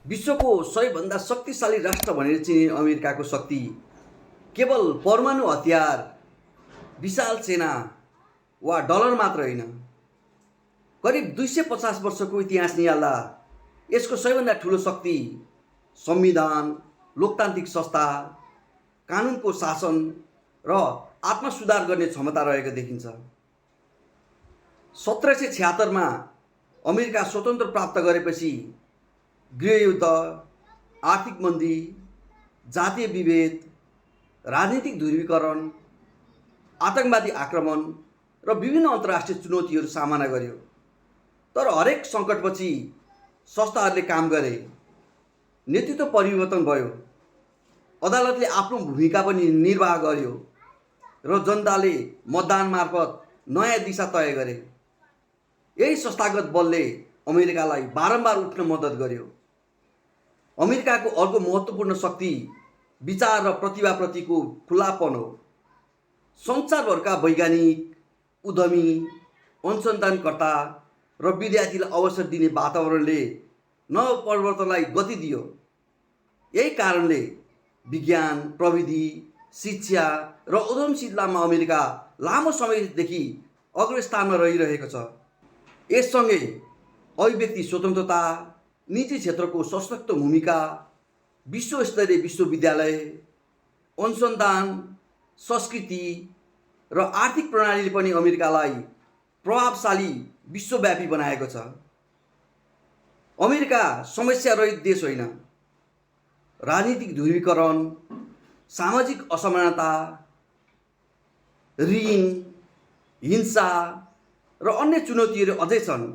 विश्वको सबैभन्दा शक्तिशाली राष्ट्र भनेर चिने अमेरिकाको शक्ति केवल परमाणु हतियार, विशाल सेना वा डलर मात्र होइन। करिब 250 वर्षको इतिहास निहाल्दा यसको सबैभन्दा ठुलो शक्ति संविधान, लोकतान्त्रिक संस्था, कानुनको शासन र आत्मसुधार गर्ने क्षमता रहेको देखिन्छ। 1776 मा अमेरिका स्वतन्त्र प्राप्त गरेपछि गृहयुद्ध, आर्थिक मन्दी, जातीय विभेद, राजनीतिक ध्रुवीकरण, आतंकवादी आक्रमण र विभिन्न अन्तर्राष्ट्रिय चुनौतीहरू सामना गर्यो। तर हरेक सङ्कटपछि संस्थाहरूले काम गरे, नेतृत्व परिवर्तन भयो, अदालतले आफ्नो भूमिका पनि निर्वाह गर्यो र जनताले मतदान मार्फत नयाँ दिशा तय गरे। यही संस्थागत बलले अमेरिकालाई बारम्बार उठ्न मद्दत गर्यो। अमेरिकाको अर्को महत्त्वपूर्ण शक्ति विचार र प्रतिभाप्रतिको खुलापन हो। संसारभरका वैज्ञानिक, उद्यमी, अनुसन्धानकर्ता र विद्यार्थीलाई अवसर दिने वातावरणले नवपरिवर्तनलाई गति दियो। यही कारणले विज्ञान, प्रविधि, शिक्षा र उद्यमशीलतामा अमेरिका लामो समयदेखि अग्रस्थानमा रहिरहेको छ। यससँगै अभिव्यक्ति स्वतन्त्रता, निजी क्षेत्रको सशक्त भूमिका, विश्वस्तरीय विश्वविद्यालय, अनुसन्धान, संस्कृति र आर्थिक प्रणालीले पनि अमेरिकालाई प्रभावशाली विश्वव्यापी बनाएको छ। अमेरिका समस्यारहित देश होइन। राजनीतिक ध्रुवीकरण, सामाजिक असमानता, ऋण, हिंसा र अन्य चुनौतीहरू अझै छन्।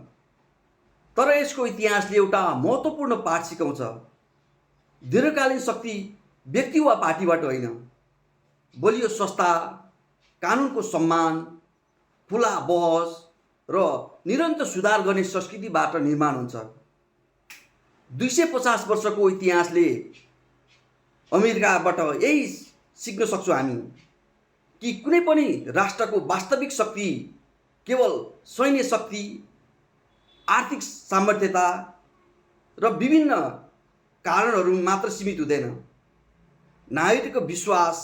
तर यसको इतिहासले एउटा महत्त्वपूर्ण पाठ सिकाउँछ। दीर्घकालीन शक्ति व्यक्ति वा पार्टीबाट होइन, बलियो संस्था, कानुनको सम्मान, खुला बहस र निरन्तर सुधार गर्ने संस्कृतिबाट निर्माण हुन्छ। 250 वर्षको इतिहासले अमेरिकाबाट यही सिक्न सक्छौँ हामी कि कुनै पनि राष्ट्रको वास्तविक शक्ति केवल सैन्य शक्ति, आर्थिक सामर्थ्यता र विभिन्न कारणहरू मात्र सीमित हुँदैन। नागरिकको विश्वास,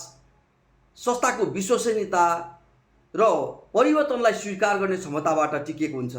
संस्थाको विश्वसनीयता र परिवर्तनलाई स्वीकार गर्ने क्षमताबाट टिकेको हुन्छ।